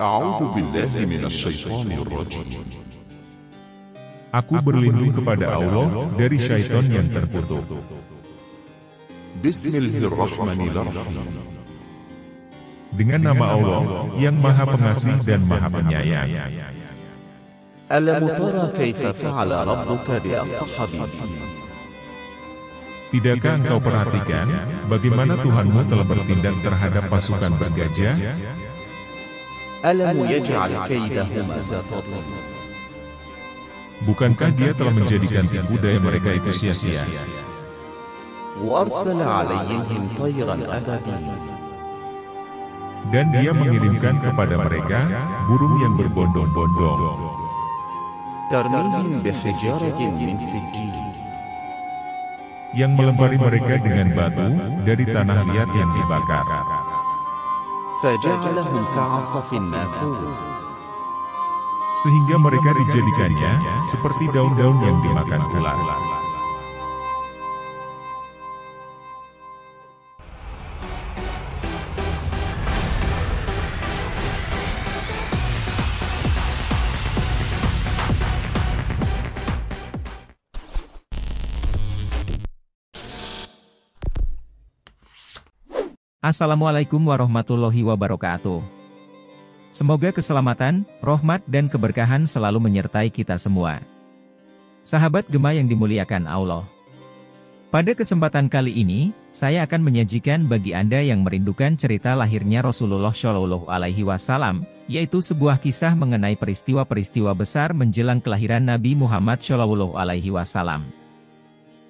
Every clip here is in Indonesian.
أعوذ بالله من الشيطان الرجيم. Aku berlindung kepada Allah dari syaitan yang terkutuk. Bismillahirrahmanirrahim. Dengan nama Allah yang Maha Pengasih dan Maha Penyayang. ألم ترى كيف فعل ربك بأصحاب الفيل Tidakkah engkau perhatikan bagaimana Tuhanmu telah bertindak terhadap pasukan bergajah? ألم يجعل كيدهما في تضليل Bukankah Dia telah menjadikan tipu daya mereka itu sia-sia? وأرسل عليهم طيرا أبابيل Dan Dia mengirimkan kepada mereka burung yang berbondong-bondong ترميهم بحجارة من سجيل yang melempari mereka dengan batu dari tanah liat yang dibakar. فجعلهم كعصف مأكول Sehingga mereka dijadikannya seperti daun-daun yang dimakan ular. Assalamualaikum warahmatullahi wabarakatuh. Semoga keselamatan, rahmat dan keberkahan selalu menyertai kita semua. Sahabat Gema yang dimuliakan Allah. Pada kesempatan kali ini, saya akan menyajikan bagi Anda yang merindukan cerita lahirnya Rasulullah Shallallahu Alaihi Wasallam, yaitu sebuah kisah mengenai peristiwa-peristiwa besar menjelang kelahiran Nabi Muhammad Shallallahu Alaihi Wasallam.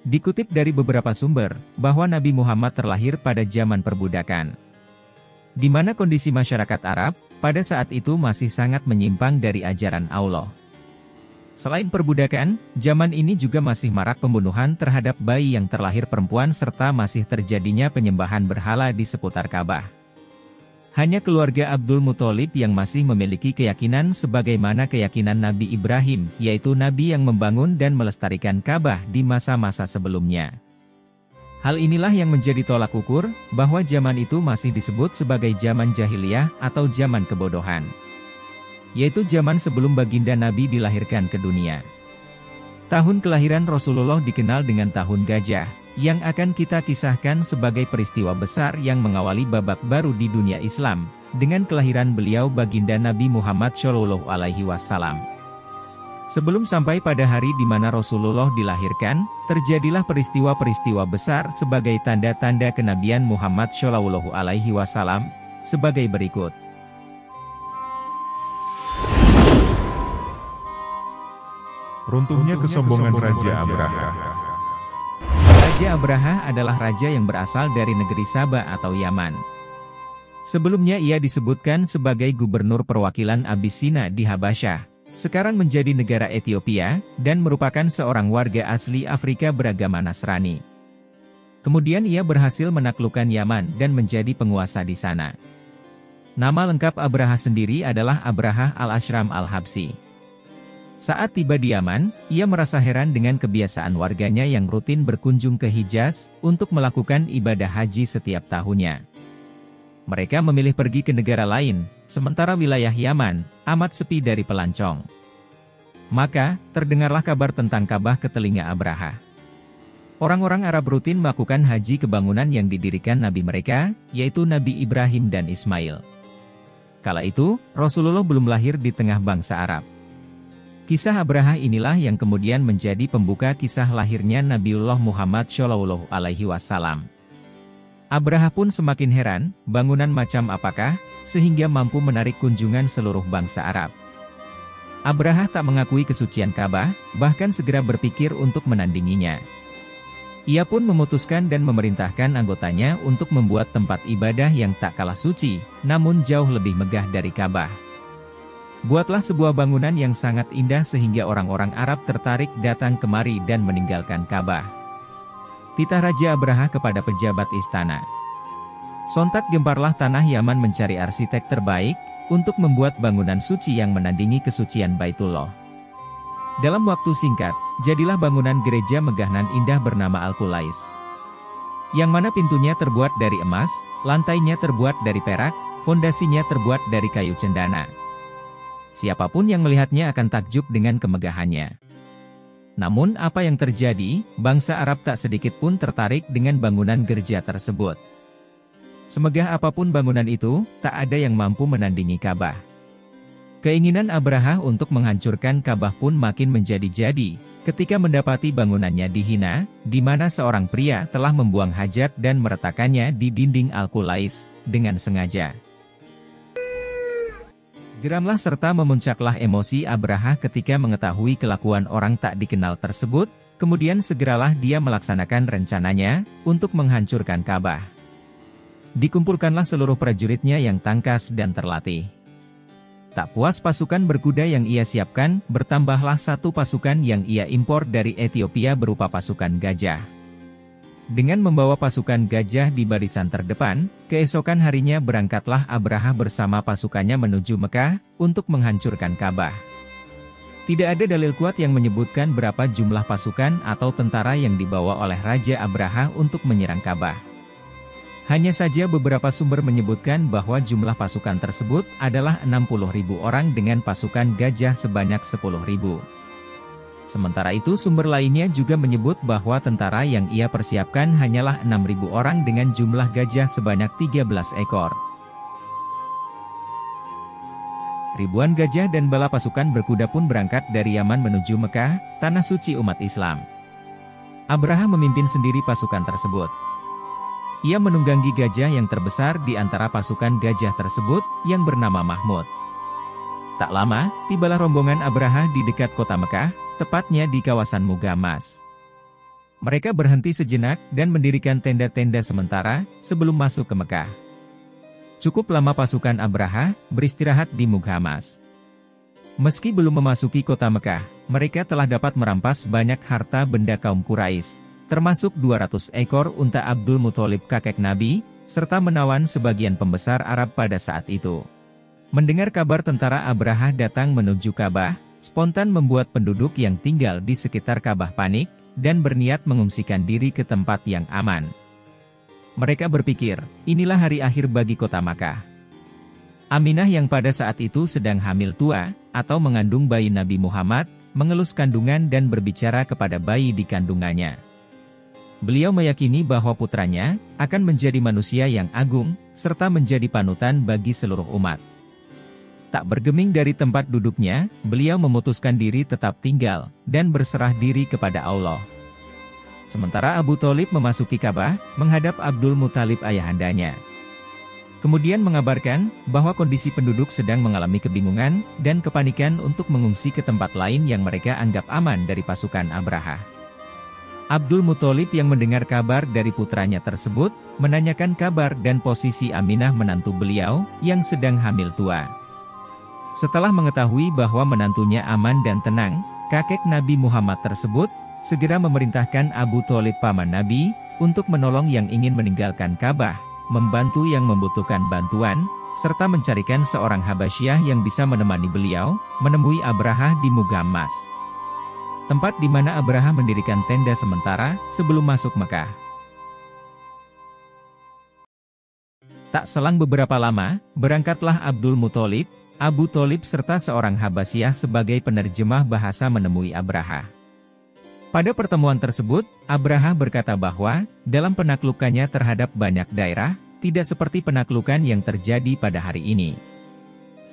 Dikutip dari beberapa sumber, bahwa Nabi Muhammad terlahir pada zaman perbudakan, di mana kondisi masyarakat Arab, pada saat itu masih sangat menyimpang dari ajaran Allah. Selain perbudakan, zaman ini juga masih marak pembunuhan terhadap bayi yang terlahir perempuan serta masih terjadinya penyembahan berhala di seputar Ka'bah. Hanya keluarga Abdul Muthalib yang masih memiliki keyakinan sebagaimana keyakinan Nabi Ibrahim, yaitu Nabi yang membangun dan melestarikan Ka'bah di masa-masa sebelumnya. Hal inilah yang menjadi tolak ukur, bahwa zaman itu masih disebut sebagai zaman jahiliyah atau zaman kebodohan. Yaitu zaman sebelum baginda Nabi dilahirkan ke dunia. Tahun kelahiran Rasulullah dikenal dengan tahun gajah, yang akan kita kisahkan sebagai peristiwa besar yang mengawali babak baru di dunia Islam, dengan kelahiran beliau baginda Nabi Muhammad Shallallahu Alaihi Wasallam. Sebelum sampai pada hari di mana Rasulullah dilahirkan, terjadilah peristiwa-peristiwa besar sebagai tanda-tanda kenabian Muhammad Shallallahu Alaihi Wasallam, sebagai berikut. Runtuhnya kesombongan Raja Abraha. Raja Abraha adalah raja yang berasal dari negeri Sabah atau Yaman. Sebelumnya ia disebutkan sebagai gubernur perwakilan Abisina di Habasyah, sekarang menjadi negara Ethiopia, dan merupakan seorang warga asli Afrika beragama Nasrani. Kemudian ia berhasil menaklukkan Yaman dan menjadi penguasa di sana. Nama lengkap Abraha sendiri adalah Abraha al-Ashram al-Habsi. Saat tiba di Yaman, ia merasa heran dengan kebiasaan warganya yang rutin berkunjung ke Hijaz untuk melakukan ibadah haji setiap tahunnya. Mereka memilih pergi ke negara lain, sementara wilayah Yaman amat sepi dari pelancong. Maka, terdengarlah kabar tentang Ka'bah ke telinga Abraha. Orang-orang Arab rutin melakukan haji ke bangunan yang didirikan nabi mereka, yaitu Nabi Ibrahim dan Ismail. Kala itu, Rasulullah belum lahir di tengah bangsa Arab. Kisah Abraha inilah yang kemudian menjadi pembuka kisah lahirnya Nabiullah Muhammad Shallallahu Alaihi Wasallam. Abraha pun semakin heran, bangunan macam apakah, sehingga mampu menarik kunjungan seluruh bangsa Arab. Abraha tak mengakui kesucian Ka'bah, bahkan segera berpikir untuk menandinginya. Ia pun memutuskan dan memerintahkan anggotanya untuk membuat tempat ibadah yang tak kalah suci, namun jauh lebih megah dari Ka'bah. Buatlah sebuah bangunan yang sangat indah sehingga orang-orang Arab tertarik datang kemari dan meninggalkan Ka'bah. Titah Raja Abraha kepada pejabat istana. Sontak gemparlah tanah Yaman mencari arsitek terbaik, untuk membuat bangunan suci yang menandingi kesucian Baitullah. Dalam waktu singkat, jadilah bangunan gereja megah nan indah bernama Al-Qulais. Yang mana pintunya terbuat dari emas, lantainya terbuat dari perak, fondasinya terbuat dari kayu cendana. Siapapun yang melihatnya akan takjub dengan kemegahannya. Namun apa yang terjadi, bangsa Arab tak sedikit pun tertarik dengan bangunan gereja tersebut. Semegah apapun bangunan itu, tak ada yang mampu menandingi Ka'bah. Keinginan Abraha untuk menghancurkan Ka'bah pun makin menjadi-jadi, ketika mendapati bangunannya dihina, di mana seorang pria telah membuang hajat dan meretakannya di dinding Al-Qulais, dengan sengaja. Geramlah serta memuncaklah emosi Abraha ketika mengetahui kelakuan orang tak dikenal tersebut, kemudian segeralah dia melaksanakan rencananya, untuk menghancurkan Ka'bah. Dikumpulkanlah seluruh prajuritnya yang tangkas dan terlatih. Tak puas pasukan berkuda yang ia siapkan, bertambahlah satu pasukan yang ia impor dari Ethiopia berupa pasukan gajah. Dengan membawa pasukan gajah di barisan terdepan, keesokan harinya berangkatlah Abraha bersama pasukannya menuju Mekah, untuk menghancurkan Ka'bah. Tidak ada dalil kuat yang menyebutkan berapa jumlah pasukan atau tentara yang dibawa oleh Raja Abraha untuk menyerang Ka'bah. Hanya saja beberapa sumber menyebutkan bahwa jumlah pasukan tersebut adalah 60.000 orang dengan pasukan gajah sebanyak 10.000. Sementara itu sumber lainnya juga menyebut bahwa tentara yang ia persiapkan hanyalah 6.000 orang dengan jumlah gajah sebanyak 13 ekor. Ribuan gajah dan bala pasukan berkuda pun berangkat dari Yaman menuju Mekah, tanah suci umat Islam. Abraha memimpin sendiri pasukan tersebut. Ia menunggangi gajah yang terbesar di antara pasukan gajah tersebut, yang bernama Mahmud. Tak lama, tibalah rombongan Abraha di dekat kota Mekah, tepatnya di kawasan Mugammas. Mereka berhenti sejenak dan mendirikan tenda-tenda sementara, sebelum masuk ke Mekah. Cukup lama pasukan Abraha beristirahat di Mugammas. Meski belum memasuki kota Mekah, mereka telah dapat merampas banyak harta benda kaum Quraisy, termasuk 200 ekor unta Abdul Muthalib kakek Nabi, serta menawan sebagian pembesar Arab pada saat itu. Mendengar kabar tentara Abraha datang menuju Ka'bah, spontan membuat penduduk yang tinggal di sekitar Ka'bah panik, dan berniat mengungsikan diri ke tempat yang aman. Mereka berpikir, inilah hari akhir bagi kota Makkah. Aminah yang pada saat itu sedang hamil tua, atau mengandung bayi Nabi Muhammad, mengelus kandungan dan berbicara kepada bayi di kandungannya. Beliau meyakini bahwa putranya akan menjadi manusia yang agung, serta menjadi panutan bagi seluruh umat. Tak bergeming dari tempat duduknya, beliau memutuskan diri tetap tinggal, dan berserah diri kepada Allah. Sementara Abu Thalib memasuki Ka'bah, menghadap Abdul Muthalib ayahandanya. Kemudian mengabarkan, bahwa kondisi penduduk sedang mengalami kebingungan, dan kepanikan untuk mengungsi ke tempat lain yang mereka anggap aman dari pasukan Abraha. Abdul Muthalib yang mendengar kabar dari putranya tersebut, menanyakan kabar dan posisi Aminah menantu beliau, yang sedang hamil tua. Setelah mengetahui bahwa menantunya aman dan tenang, kakek Nabi Muhammad tersebut, segera memerintahkan Abu Thalib paman Nabi, untuk menolong yang ingin meninggalkan Ka'bah, membantu yang membutuhkan bantuan, serta mencarikan seorang Habasyah yang bisa menemani beliau, menemui Abraha di Mugammas. Tempat di mana Abraha mendirikan tenda sementara, sebelum masuk Mekah. Tak selang beberapa lama, berangkatlah Abdul Muthalib, Abu Thalib serta seorang Habasyah sebagai penerjemah bahasa menemui Abraha. Pada pertemuan tersebut, Abraha berkata bahwa, dalam penaklukannya terhadap banyak daerah, tidak seperti penaklukan yang terjadi pada hari ini.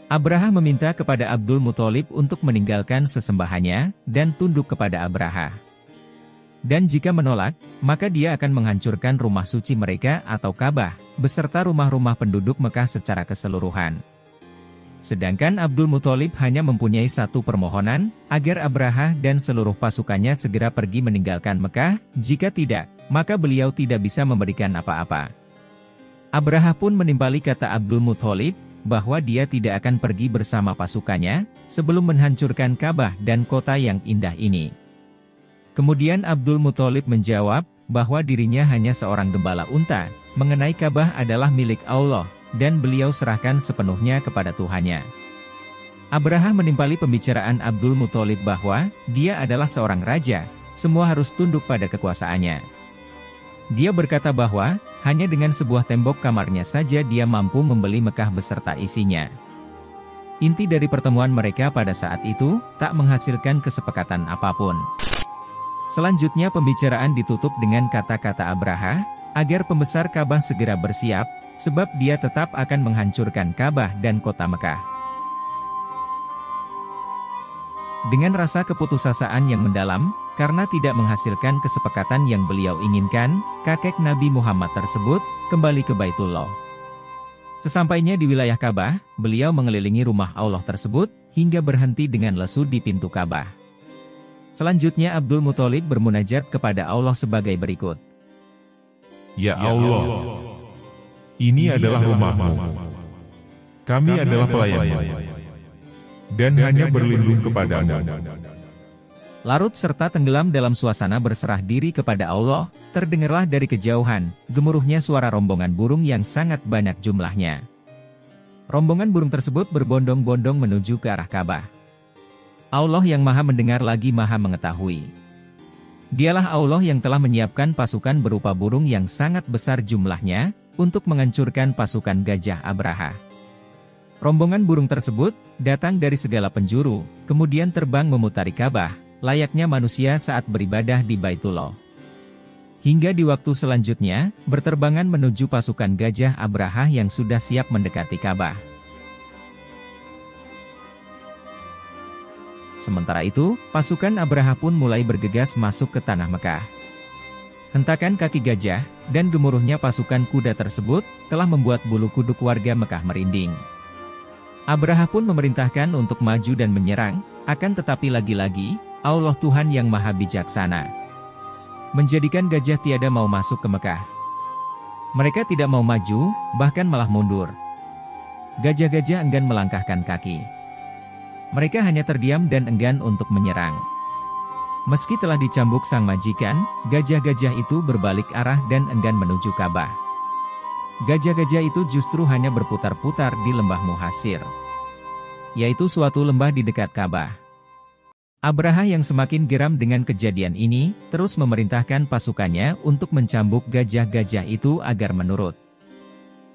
Abraha meminta kepada Abdul Muthalib untuk meninggalkan sesembahannya, dan tunduk kepada Abraha. Dan jika menolak, maka dia akan menghancurkan rumah suci mereka atau Ka'bah, beserta rumah-rumah penduduk Mekah secara keseluruhan. Sedangkan Abdul Muthalib hanya mempunyai satu permohonan, agar Abraha dan seluruh pasukannya segera pergi meninggalkan Mekah, jika tidak, maka beliau tidak bisa memberikan apa-apa. Abraha pun menimpali kata Abdul Muthalib, bahwa dia tidak akan pergi bersama pasukannya, sebelum menghancurkan Ka'bah dan kota yang indah ini. Kemudian Abdul Muthalib menjawab, bahwa dirinya hanya seorang gembala unta, mengenai Ka'bah adalah milik Allah, dan beliau serahkan sepenuhnya kepada Tuhannya. Abraha menimpali pembicaraan Abdul Muthalib bahwa, dia adalah seorang raja, semua harus tunduk pada kekuasaannya. Dia berkata bahwa, hanya dengan sebuah tembok kamarnya saja dia mampu membeli Mekah beserta isinya. Inti dari pertemuan mereka pada saat itu, tak menghasilkan kesepakatan apapun. Selanjutnya pembicaraan ditutup dengan kata-kata Abraha, agar pembesar Ka'bah segera bersiap, sebab dia tetap akan menghancurkan Ka'bah dan kota Mekah. Dengan rasa keputusasaan yang mendalam, karena tidak menghasilkan kesepakatan yang beliau inginkan, kakek Nabi Muhammad tersebut kembali ke Baitullah. Sesampainya di wilayah Ka'bah, beliau mengelilingi rumah Allah tersebut, hingga berhenti dengan lesu di pintu Ka'bah. Selanjutnya Abdul Muthalib bermunajat kepada Allah sebagai berikut. Ya Allah, ini adalah rumahmu. Kami adalah pelayan-Mu, dan hanya berlindung kepadamu. Larut serta tenggelam dalam suasana berserah diri kepada Allah, terdengarlah dari kejauhan, gemuruhnya suara rombongan burung yang sangat banyak jumlahnya. Rombongan burung tersebut berbondong-bondong menuju ke arah Ka'bah. Allah yang maha mendengar lagi maha mengetahui. Dialah Allah yang telah menyiapkan pasukan berupa burung yang sangat besar jumlahnya, untuk menghancurkan pasukan Gajah Abraha. Rombongan burung tersebut, datang dari segala penjuru, kemudian terbang memutari Ka'bah, layaknya manusia saat beribadah di Baitullah. Hingga di waktu selanjutnya, berterbangan menuju pasukan Gajah Abraha yang sudah siap mendekati Ka'bah. Sementara itu, pasukan Abraha pun mulai bergegas masuk ke tanah Mekah. Hentakan kaki gajah, dan gemuruhnya pasukan kuda tersebut, telah membuat bulu kuduk warga Mekah merinding. Abraha pun memerintahkan untuk maju dan menyerang, akan tetapi lagi-lagi, Allah Tuhan yang maha bijaksana menjadikan gajah tiada mau masuk ke Mekah. Mereka tidak mau maju, bahkan malah mundur. Gajah-gajah enggan melangkahkan kaki. Mereka hanya terdiam dan enggan untuk menyerang. Meski telah dicambuk sang majikan, gajah-gajah itu berbalik arah dan enggan menuju Ka'bah. Gajah-gajah itu justru hanya berputar-putar di lembah Muhasir, yaitu suatu lembah di dekat Ka'bah. Abraha yang semakin geram dengan kejadian ini, terus memerintahkan pasukannya untuk mencambuk gajah-gajah itu agar menurut.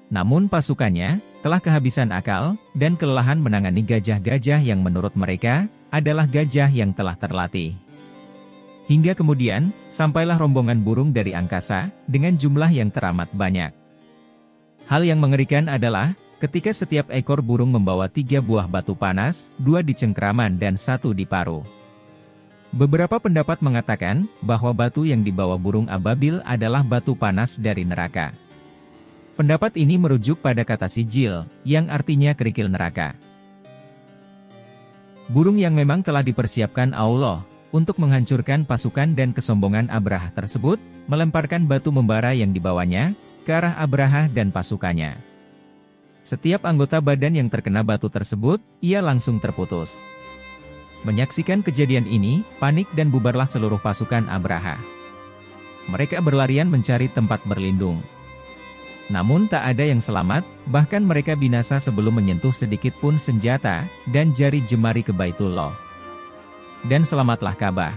Namun pasukannya, telah kehabisan akal, dan kelelahan menangani gajah-gajah yang menurut mereka, adalah gajah yang telah terlatih. Hingga kemudian, sampailah rombongan burung dari angkasa, dengan jumlah yang teramat banyak. Hal yang mengerikan adalah, ketika setiap ekor burung membawa 3 buah batu panas, 2 di cengkraman dan 1 di paruh. Beberapa pendapat mengatakan, bahwa batu yang dibawa burung ababil adalah batu panas dari neraka. Pendapat ini merujuk pada kata sijil, yang artinya kerikil neraka. Burung yang memang telah dipersiapkan Allah, untuk menghancurkan pasukan dan kesombongan Abraha tersebut, melemparkan batu membara yang dibawanya, ke arah Abraha dan pasukannya. Setiap anggota badan yang terkena batu tersebut, ia langsung terputus. Menyaksikan kejadian ini, panik dan bubarlah seluruh pasukan Abraha. Mereka berlarian mencari tempat berlindung. Namun tak ada yang selamat, bahkan mereka binasa sebelum menyentuh sedikit pun senjata, dan jari jemari ke Baitullah. Dan selamatlah Ka'bah.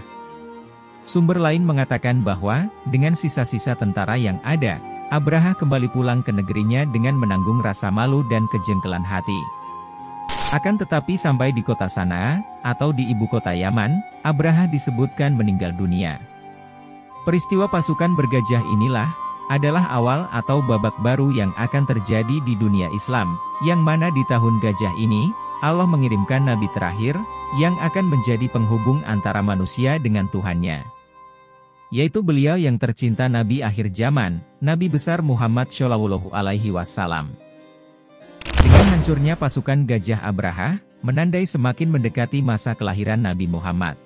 Sumber lain mengatakan bahwa, dengan sisa-sisa tentara yang ada, Abraha kembali pulang ke negerinya dengan menanggung rasa malu dan kejengkelan hati. Akan tetapi sampai di kota Sanaa, atau di ibu kota Yaman, Abraha disebutkan meninggal dunia. Peristiwa pasukan bergajah inilah, adalah awal atau babak baru yang akan terjadi di dunia Islam, yang mana di tahun gajah ini, Allah mengirimkan Nabi terakhir, yang akan menjadi penghubung antara manusia dengan Tuhannya. Yaitu beliau yang tercinta Nabi akhir zaman, Nabi besar Muhammad Shallallahu Alaihi Wasallam. Dengan hancurnya pasukan Gajah Abraha, menandai semakin mendekati masa kelahiran Nabi Muhammad.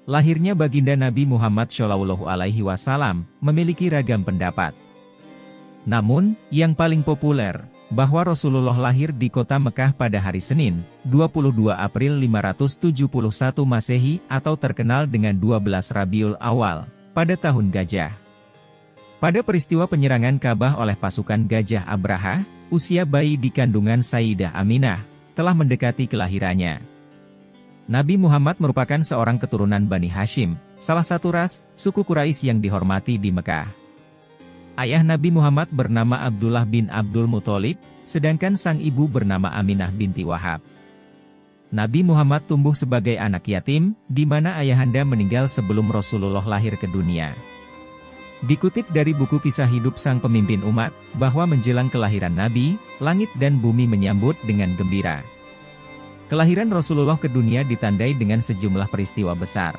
Lahirnya baginda Nabi Muhammad Shallallahu Alaihi Wasallam memiliki ragam pendapat. Namun, yang paling populer, bahwa Rasulullah lahir di kota Mekah pada hari Senin, 22 April 571 Masehi atau terkenal dengan 12 Rabiul Awal, pada tahun gajah. Pada peristiwa penyerangan Ka'bah oleh pasukan Gajah Abraha, usia bayi di kandungan Sayyidah Aminah, telah mendekati kelahirannya. Nabi Muhammad merupakan seorang keturunan Bani Hashim, salah satu ras, suku Quraisy yang dihormati di Mekah. Ayah Nabi Muhammad bernama Abdullah bin Abdul Muthalib, sedangkan sang ibu bernama Aminah binti Wahab. Nabi Muhammad tumbuh sebagai anak yatim, di mana ayahanda meninggal sebelum Rasulullah lahir ke dunia. Dikutip dari buku kisah hidup sang pemimpin umat, bahwa menjelang kelahiran Nabi, langit dan bumi menyambut dengan gembira. Kelahiran Rasulullah ke dunia ditandai dengan sejumlah peristiwa besar.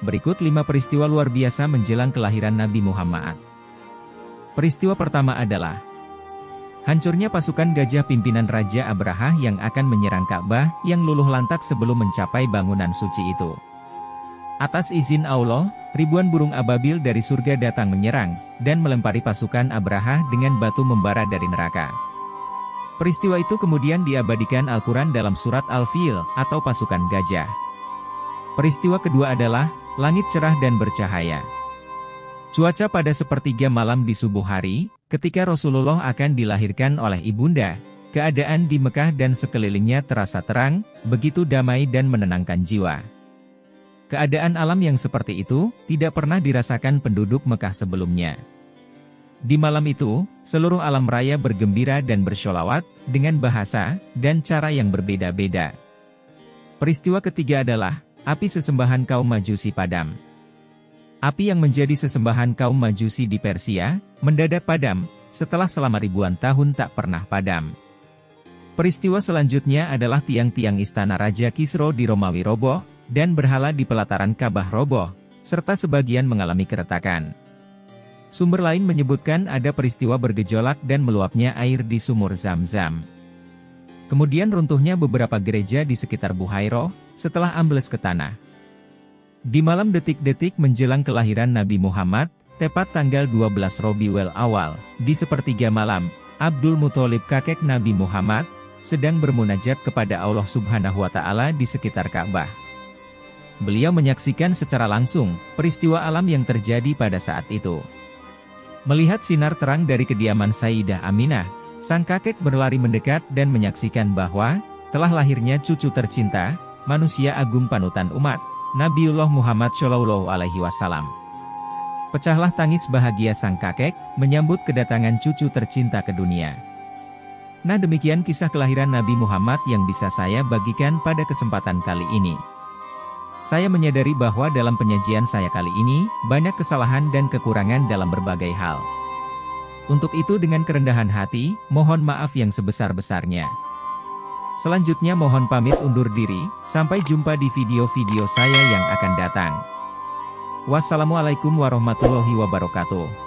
Berikut 5 peristiwa luar biasa menjelang kelahiran Nabi Muhammad. Peristiwa pertama adalah hancurnya pasukan gajah pimpinan Raja Abraha yang akan menyerang Ka'bah yang luluh lantak sebelum mencapai bangunan suci itu. Atas izin Allah, ribuan burung ababil dari surga datang menyerang, dan melempari pasukan Abraha dengan batu membara dari neraka. Peristiwa itu kemudian diabadikan Al-Quran dalam surat Al-Fil, atau pasukan gajah. Peristiwa kedua adalah, langit cerah dan bercahaya. Cuaca pada sepertiga malam di subuh hari, ketika Rasulullah akan dilahirkan oleh ibunda, keadaan di Mekah dan sekelilingnya terasa terang, begitu damai dan menenangkan jiwa. Keadaan alam yang seperti itu, tidak pernah dirasakan penduduk Mekah sebelumnya. Di malam itu, seluruh alam raya bergembira dan bersholawat, dengan bahasa dan cara yang berbeda-beda. Peristiwa ketiga adalah, api sesembahan kaum Majusi padam. Api yang menjadi sesembahan kaum Majusi di Persia, mendadak padam, setelah selama ribuan tahun tak pernah padam. Peristiwa selanjutnya adalah tiang-tiang istana Raja Kisro di Romawi roboh, dan berhala di pelataran Ka'bah roboh, serta sebagian mengalami keretakan. Sumber lain menyebutkan ada peristiwa bergejolak dan meluapnya air di sumur Zam-Zam. Kemudian runtuhnya beberapa gereja di sekitar Buhairah, setelah ambles ke tanah. Di malam detik-detik menjelang kelahiran Nabi Muhammad, tepat tanggal 12 Rabiul Awal, di sepertiga malam, Abdul Muthalib kakek Nabi Muhammad, sedang bermunajat kepada Allah Subhanahu wa Ta'ala di sekitar Ka'bah. Beliau menyaksikan secara langsung peristiwa alam yang terjadi pada saat itu. Melihat sinar terang dari kediaman Sayyidah Aminah, sang kakek berlari mendekat dan menyaksikan bahwa telah lahirnya cucu tercinta, manusia agung panutan umat, Nabiullah Muhammad Shallallahu Alaihi Wasallam. Pecahlah tangis bahagia sang kakek, menyambut kedatangan cucu tercinta ke dunia. Nah, demikian kisah kelahiran Nabi Muhammad yang bisa saya bagikan pada kesempatan kali ini. Saya menyadari bahwa dalam penyajian saya kali ini, banyak kesalahan dan kekurangan dalam berbagai hal. Untuk itu dengan kerendahan hati, mohon maaf yang sebesar-besarnya. Selanjutnya mohon pamit undur diri, sampai jumpa di video-video saya yang akan datang. Wassalamualaikum warahmatullahi wabarakatuh.